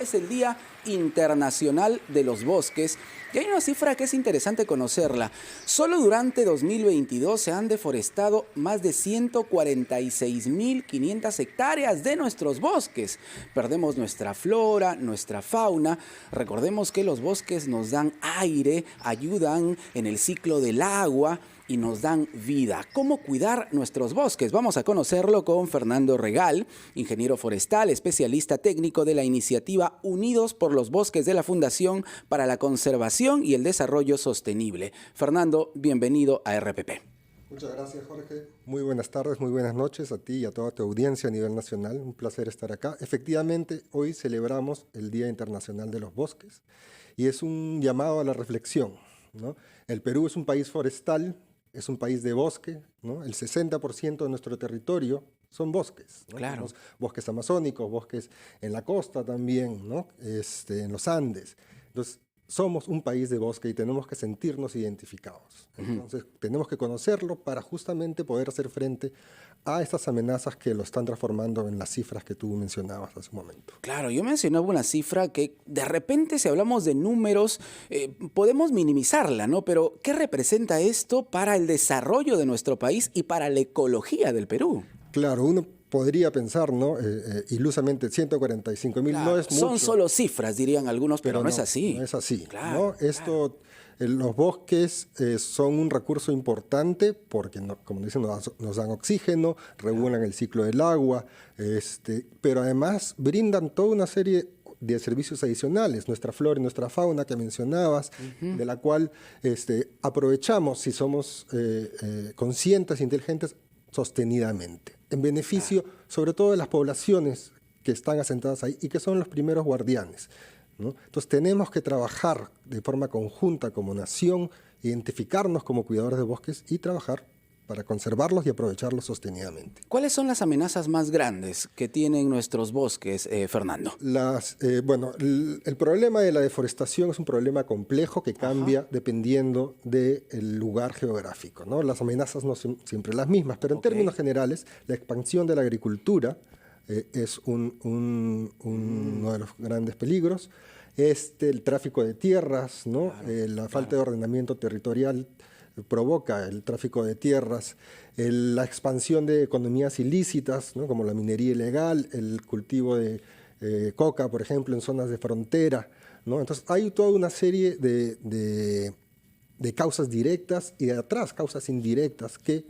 es el Día Internacional de los Bosques. Y hay una cifra que es interesante conocerla. Solo durante 2022 se han deforestado más de 146.500 hectáreas de nuestros bosques. Perdemos nuestra flora, nuestra fauna. Recordemos que los bosques nos dan aire, ayudan en el ciclo del agua y nos dan vida. ¿Cómo cuidar nuestros bosques? Vamos a conocerlo con Fernando Regal, ingeniero forestal, especialista técnico de la iniciativa Unidos por los Bosques de la Fundación para la Conservación y el Desarrollo Sostenible. Fernando, bienvenido a RPP. Muchas gracias, Jorge. Muy buenas tardes, muy buenas noches a ti y a toda tu audiencia a nivel nacional. Un placer estar acá. Efectivamente, hoy celebramos el Día Internacional de los Bosques y es un llamado a la reflexión, ¿no? El Perú es un país forestal, es un país de bosque, ¿no? El 60% de nuestro territorio son bosques, ¿no? Claro. Tenemos bosques amazónicos, bosques en la costa también, ¿no? En los Andes. Entonces, somos un país de bosque y tenemos que sentirnos identificados. Entonces, tenemos que conocerlo para justamente poder hacer frente a estas amenazas que lo están transformando en las cifras que tú mencionabas hace un momento. Claro, yo mencionaba una cifra que de repente si hablamos de números podemos minimizarla, ¿no? Pero ¿qué representa esto para el desarrollo de nuestro país y para la ecología del Perú? Claro, uno podría pensar, ¿no? Ilusamente 145.000 Claro, no es mucho. son solo cifras, dirían algunos, pero no es así. No es así. Claro, ¿no? Esto, los bosques son un recurso importante porque, como dicen, nos dan oxígeno, regulan el ciclo del agua, pero además brindan toda una serie de servicios adicionales, nuestra flora y nuestra fauna que mencionabas, de la cual aprovechamos, si somos conscientes e inteligentes, sostenidamente, en beneficio sobre todo de las poblaciones que están asentadas ahí y que son los primeros guardianes, ¿no? Entonces tenemos que trabajar de forma conjunta como nación, identificarnos como cuidadores de bosques y trabajar para conservarlos y aprovecharlos sostenidamente. ¿Cuáles son las amenazas más grandes que tienen nuestros bosques, Fernando? El problema de la deforestación es un problema complejo que cambia dependiendo del lugar geográfico, ¿no? Las amenazas no son siempre las mismas, pero en términos generales, la expansión de la agricultura es uno de los grandes peligros. El tráfico de tierras, ¿no? La falta de ordenamiento territorial provoca el tráfico de tierras, la expansión de economías ilícitas, ¿no? Como la minería ilegal, el cultivo de coca, por ejemplo, en zonas de frontera, ¿no? Entonces hay toda una serie de causas directas y de atrás causas indirectas que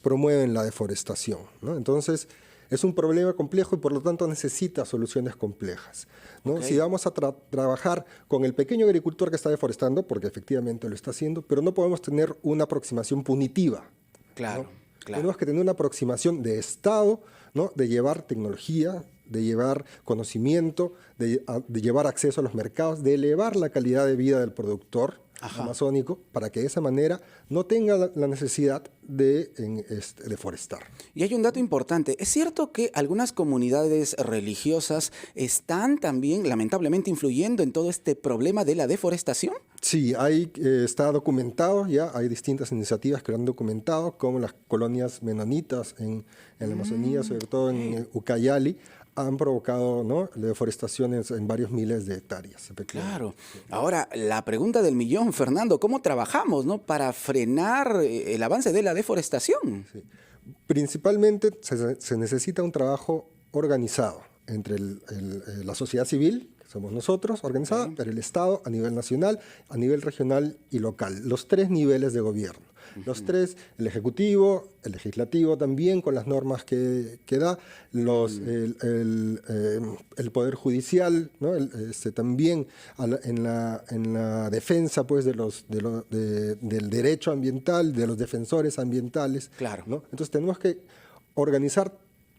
promueven la deforestación, ¿no? Entonces es un problema complejo y por lo tanto necesita soluciones complejas, ¿no? Si vamos a trabajar con el pequeño agricultor que está deforestando, porque efectivamente lo está haciendo, pero no podemos tener una aproximación punitiva. Claro, ¿no? claro. Tenemos que tener una aproximación de Estado, ¿no? De llevar tecnología, de llevar conocimiento, de llevar acceso a los mercados, de elevar la calidad de vida del productor amazónico para que de esa manera no tenga la necesidad de deforestar. Y hay un dato importante. ¿Es cierto que algunas comunidades religiosas están también lamentablemente influyendo en todo este problema de la deforestación? Sí, está documentado ya, hay distintas iniciativas que lo han documentado, como las colonias menonitas en la Amazonía, sobre todo en Ucayali, han provocado, ¿no? deforestaciones en varios miles de hectáreas. Claro. Ahora, la pregunta del millón, Fernando, ¿cómo trabajamos, ¿no? para frenar el avance de la deforestación? Sí. Principalmente se necesita un trabajo organizado entre la sociedad civil, que somos nosotros, organizada, pero el Estado a nivel nacional, a nivel regional y local, los tres niveles de gobierno. Los tres, el Ejecutivo, el Legislativo también con las normas que da, el Poder Judicial, ¿no? También en la defensa pues, del derecho ambiental, de los defensores ambientales. Claro. ¿no? Entonces tenemos que organizar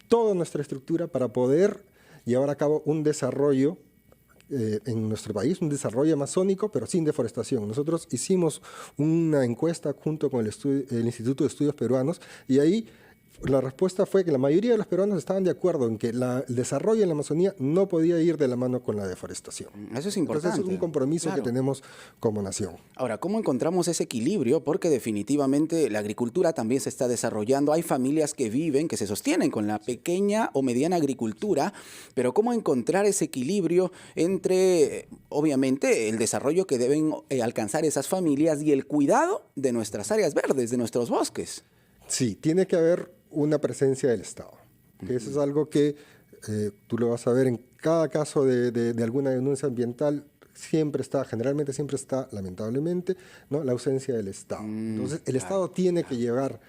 toda nuestra estructura para poder llevar a cabo un desarrollo en nuestro país, un desarrollo amazónico, pero sin deforestación. Nosotros hicimos una encuesta junto con el Instituto de Estudios Peruanos y ahí La respuesta fue que la mayoría de los peruanos estaban de acuerdo en que el desarrollo en la Amazonía no podía ir de la mano con la deforestación. Eso es importante. Entonces, es un compromiso Claro. que tenemos como nación. Ahora, ¿cómo encontramos ese equilibrio? Porque definitivamente la agricultura también se está desarrollando. Hay familias que viven, que se sostienen con la pequeña o mediana agricultura, pero ¿cómo encontrar ese equilibrio entre, obviamente, el desarrollo que deben alcanzar esas familias y el cuidado de nuestras áreas verdes, de nuestros bosques? Sí, tiene que haber una presencia del Estado. Que eso es algo que tú lo vas a ver en cada caso de alguna denuncia ambiental. Generalmente siempre está, lamentablemente, ¿no?, la ausencia del Estado. Entonces, el Estado tiene que llegar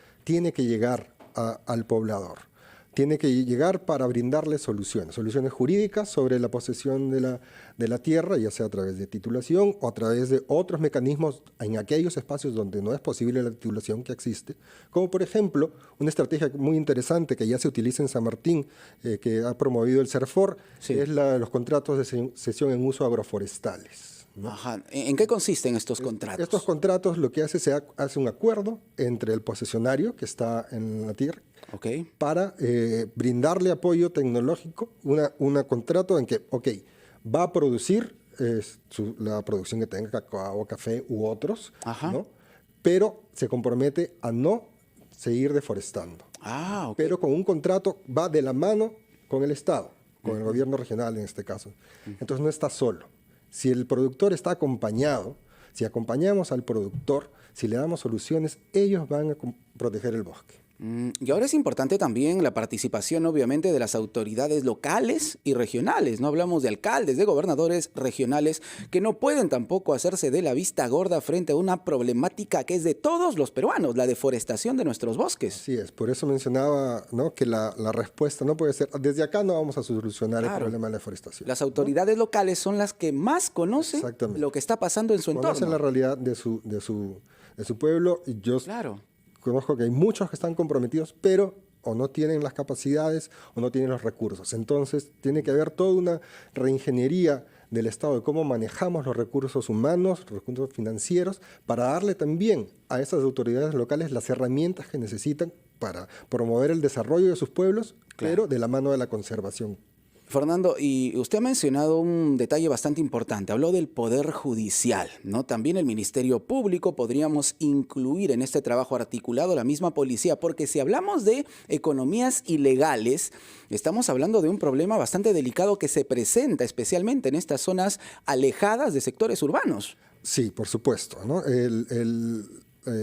al poblador. Tiene que llegar para brindarle soluciones jurídicas sobre la posesión de la tierra, ya sea a través de titulación o a través de otros mecanismos en aquellos espacios donde no es posible la titulación que existe, como por ejemplo una estrategia muy interesante que ya se utiliza en San Martín, que ha promovido el CERFOR, Sí. es los contratos de cesión en uso agroforestales, ¿no? Ajá. ¿En qué consisten estos contratos? Estos contratos lo que se hace un acuerdo entre el posesionario que está en la tierra, Ok. para brindarle apoyo tecnológico, un contrato en que, va a producir la producción que tenga cacao, café u otros, Ajá. ¿no? Pero se compromete a no seguir deforestando. Ah, ok. Pero con un contrato va de la mano con el Estado, con el gobierno regional en este caso. Entonces no está solo. Si el productor está acompañado, si acompañamos al productor, si le damos soluciones, ellos van a proteger el bosque. Y ahora es importante también la participación, obviamente, de las autoridades locales y regionales. No hablamos de alcaldes, de gobernadores regionales, que no pueden tampoco hacerse de la vista gorda frente a una problemática que es de todos los peruanos, la deforestación de nuestros bosques. Así es, por eso mencionaba, ¿no?, que la respuesta no puede ser, desde acá no vamos a solucionar el problema de la deforestación. Las autoridades locales son las que más conocen Exactamente. lo que está pasando en su entorno. Conocen la realidad de su pueblo, y yo Claro. conozco que hay muchos que están comprometidos, pero o no tienen las capacidades o no tienen los recursos. Entonces, tiene que haber toda una reingeniería del Estado de cómo manejamos los recursos humanos, los recursos financieros, para darle también a esas autoridades locales las herramientas que necesitan para promover el desarrollo de sus pueblos, pero de la mano de la conservación. Fernando, y usted ha mencionado un detalle bastante importante, habló del Poder Judicial, ¿no? También el Ministerio Público podríamos incluir en este trabajo articulado la misma policía, porque si hablamos de economías ilegales, estamos hablando de un problema bastante delicado que se presenta especialmente en estas zonas alejadas de sectores urbanos. Sí, por supuesto, ¿no?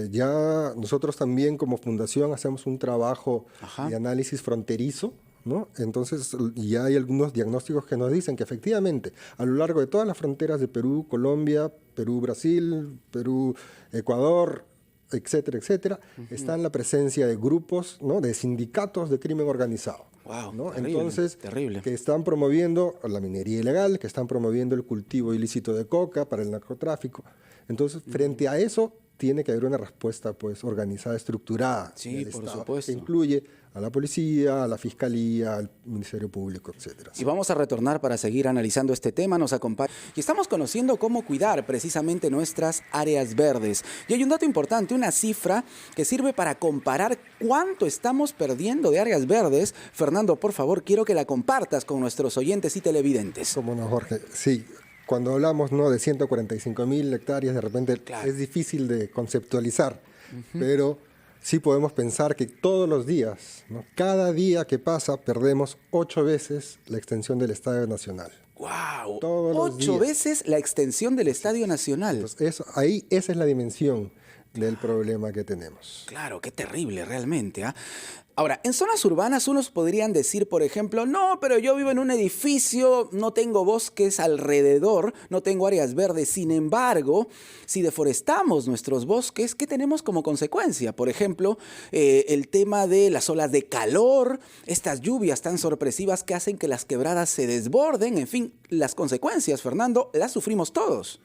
Ya nosotros también como fundación hacemos un trabajo de análisis fronterizo, ¿no? Entonces ya hay algunos diagnósticos que nos dicen que efectivamente a lo largo de todas las fronteras de Perú, Colombia, Perú-Brasil, Perú-Ecuador, etcétera, etcétera, está en la presencia de grupos, ¿no?, de sindicatos de crimen organizado. Wow, ¿no? terrible, Entonces, terrible. que están promoviendo la minería ilegal, que están promoviendo el cultivo ilícito de coca para el narcotráfico. Entonces, frente a eso, tiene que haber una respuesta, pues, organizada, estructurada. Sí, del por Estado, supuesto. que incluye a la policía, a la fiscalía, al Ministerio Público, etcétera. Y vamos a retornar para seguir analizando este tema, nos acompaña. Y estamos conociendo cómo cuidar precisamente nuestras áreas verdes. Y hay un dato importante, una cifra que sirve para comparar cuánto estamos perdiendo de áreas verdes. Fernando, por favor, quiero que la compartas con nuestros oyentes y televidentes. ¿Cómo no, Jorge? Sí, cuando hablamos, ¿no?, de 145.000 hectáreas, de repente es difícil de conceptualizar, pero sí podemos pensar que todos los días, ¿no?, cada día que pasa, perdemos 8 veces la extensión del Estadio Nacional. ¡Wow! Todos los 8 días. veces la extensión del Estadio Nacional. Entonces, esa es la dimensión del problema que tenemos. Claro, qué terrible realmente, ¿ah? Ahora, en zonas urbanas unos podrían decir, por ejemplo, no, pero yo vivo en un edificio, no tengo bosques alrededor, no tengo áreas verdes. Sin embargo, si deforestamos nuestros bosques, ¿qué tenemos como consecuencia? Por ejemplo, el tema de las olas de calor, estas lluvias tan sorpresivas que hacen que las quebradas se desborden, en fin, las consecuencias, Fernando, las sufrimos todos.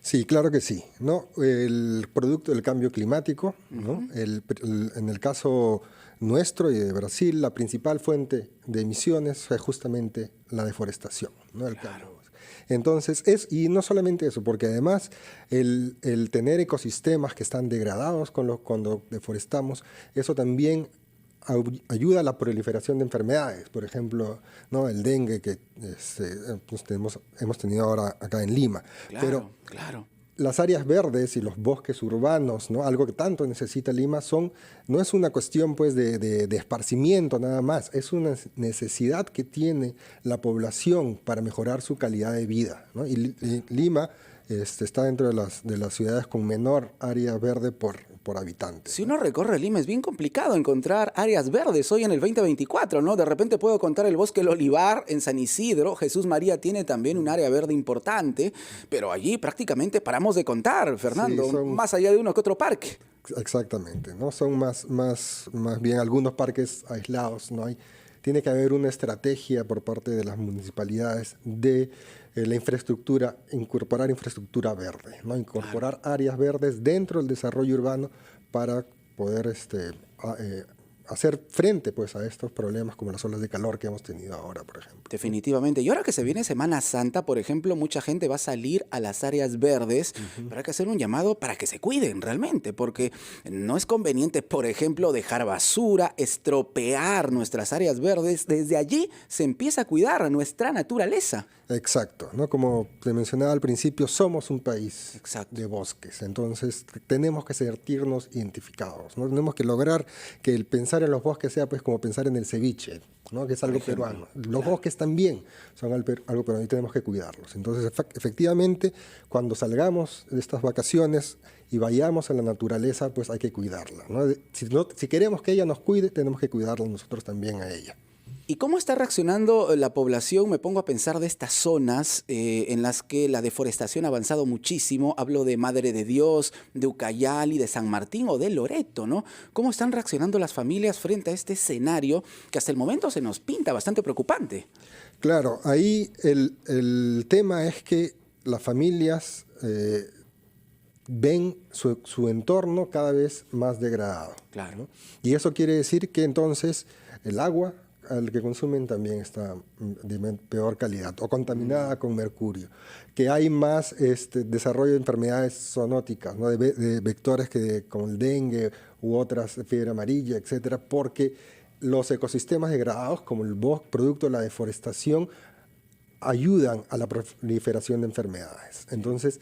Sí, claro que sí, ¿no? El producto del cambio climático, ¿no? En el caso nuestro y de Brasil, la principal fuente de emisiones fue justamente la deforestación, ¿no? El cambio. Entonces, y no solamente eso, porque además el tener ecosistemas que están degradados cuando deforestamos, eso también ayuda a la proliferación de enfermedades, por ejemplo, ¿no? El dengue que pues hemos tenido ahora acá en Lima. Claro, Pero claro. las áreas verdes y los bosques urbanos, ¿no? Algo que tanto necesita Lima, no es una cuestión pues, de esparcimiento nada más, es una necesidad que tiene la población para mejorar su calidad de vida, ¿no? Y Lima está dentro de las ciudades con menor área verde por habitante. Si uno recorre Lima es bien complicado encontrar áreas verdes hoy en el 2024, ¿no? De repente puedo contar el Bosque El Olivar en San Isidro. Jesús María tiene también un área verde importante, pero allí prácticamente paramos de contar, Fernando, Sí, más allá de uno que otro parque. Exactamente, ¿no? Son más bien algunos parques aislados, ¿no? Tiene que haber una estrategia por parte de las municipalidades de la infraestructura, incorporar infraestructura verde, ¿no? Incorporar áreas verdes dentro del desarrollo urbano para poder hacer frente pues, a estos problemas como las olas de calor que hemos tenido ahora, por ejemplo. Definitivamente. Y ahora que se viene Semana Santa, por ejemplo, mucha gente va a salir a las áreas verdes, pero hay que hacer un llamado para que se cuiden realmente, porque no es conveniente, por ejemplo, dejar basura, estropear nuestras áreas verdes. Desde allí se empieza a cuidar a nuestra naturaleza. Exacto, ¿no? Como te mencionaba al principio, somos un país Exacto. de bosques, entonces tenemos que sentirnos identificados, ¿no? Tenemos que lograr que el pensar en los bosques sea pues como pensar en el ceviche, ¿no? Que es algo peruano. Los bosques también son algo peruano y tenemos que cuidarlos. Entonces, efectivamente, cuando salgamos de estas vacaciones y vayamos a la naturaleza, pues hay que cuidarla, ¿no? Si queremos que ella nos cuide, tenemos que cuidarla nosotros también a ella. ¿Y cómo está reaccionando la población? Me pongo a pensar de estas zonas en las que la deforestación ha avanzado muchísimo. Hablo de Madre de Dios, de Ucayali, de San Martín o de Loreto, ¿no? ¿Cómo están reaccionando las familias frente a este escenario que hasta el momento se nos pinta bastante preocupante? Claro, ahí el tema es que las familias ven su entorno cada vez más degradado. Claro. ¿No? Y eso quiere decir que entonces el agua al que consumen también está de peor calidad o contaminada con mercurio, que hay más desarrollo de enfermedades zoonóticas, ¿no? de vectores como el dengue u otras, fiebre amarilla, etcétera, porque los ecosistemas degradados, como el bosque, producto de la deforestación, ayudan a la proliferación de enfermedades. Entonces,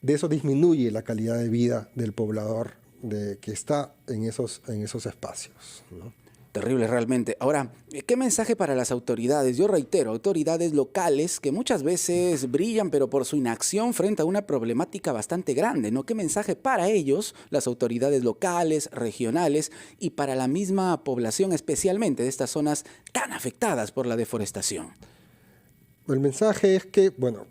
de eso disminuye la calidad de vida del poblador que está en esos espacios, ¿no? Terrible realmente. Ahora, ¿qué mensaje para las autoridades? Yo reitero, autoridades locales que muchas veces brillan, pero por su inacción frente a una problemática bastante grande, ¿no? ¿Qué mensaje para ellos, las autoridades locales, regionales y para la misma población, especialmente de estas zonas tan afectadas por la deforestación? El mensaje es que, bueno,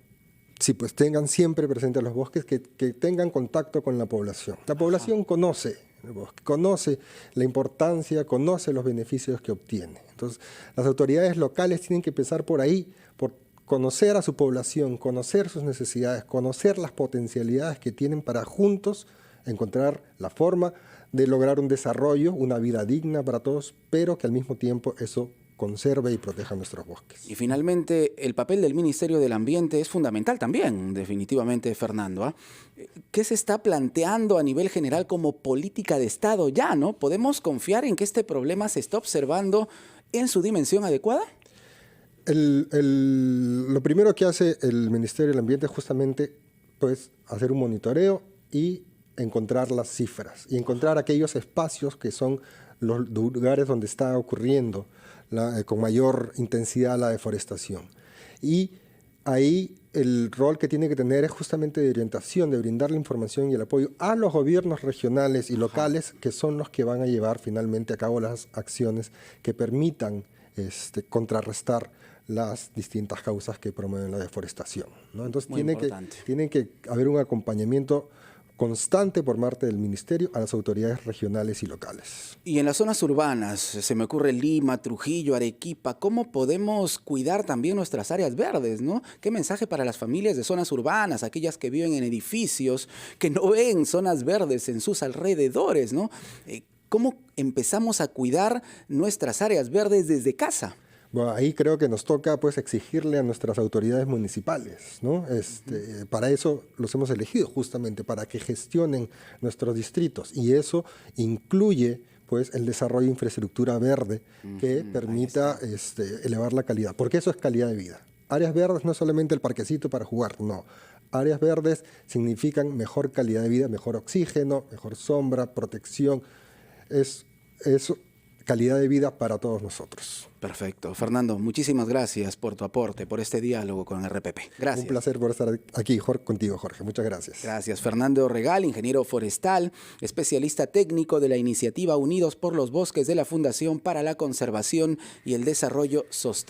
sí, pues tengan siempre presente a los bosques, que tengan contacto con la población. La población conoce el bosque, conoce la importancia, conoce los beneficios que obtiene. Entonces, las autoridades locales tienen que empezar por ahí, por conocer a su población, conocer sus necesidades, conocer las potencialidades que tienen para juntos encontrar la forma de lograr un desarrollo, una vida digna para todos, pero que al mismo tiempo eso conserve y proteja nuestros bosques. Y finalmente, el papel del Ministerio del Ambiente es fundamental también, definitivamente, Fernando, ¿eh? ¿Qué se está planteando a nivel general como política de Estado ya, ¿no? ¿Podemos confiar en que este problema se está observando en su dimensión adecuada? Lo primero que hace el Ministerio del Ambiente es justamente pues, hacer un monitoreo y encontrar las cifras y encontrar aquellos espacios que son los lugares donde está ocurriendo con mayor intensidad la deforestación. Y ahí el rol que tiene que tener es justamente de orientación, de brindar la información y el apoyo a los gobiernos regionales y locales, que son los que van a llevar finalmente a cabo las acciones que permitan contrarrestar las distintas causas que promueven la deforestación, ¿no? Entonces tiene que haber un acompañamiento constante por parte del Ministerio a las autoridades regionales y locales. Y en las zonas urbanas, se me ocurre Lima, Trujillo, Arequipa, ¿cómo podemos cuidar también nuestras áreas verdes, ¿no? ¿Qué mensaje para las familias de zonas urbanas, aquellas que viven en edificios, que no ven zonas verdes en sus alrededores, ¿no? ¿Cómo empezamos a cuidar nuestras áreas verdes desde casa? Bueno, ahí creo que nos toca pues exigirle a nuestras autoridades municipales, ¿no? Para eso los hemos elegido justamente, para que gestionen nuestros distritos, y eso incluye pues el desarrollo de infraestructura verde que permita elevar la calidad, porque eso es calidad de vida. Áreas verdes no es solamente el parquecito para jugar, no. Áreas verdes significan mejor calidad de vida, mejor oxígeno, mejor sombra, protección. Es calidad de vida para todos nosotros. Perfecto. Fernando, muchísimas gracias por tu aporte, por este diálogo con RPP. Gracias. Un placer por estar aquí contigo, Jorge. Muchas gracias. Gracias. Fernando Regal, ingeniero forestal, especialista técnico de la iniciativa Unidos por los Bosques de la Fundación para la Conservación y el Desarrollo Sostenible.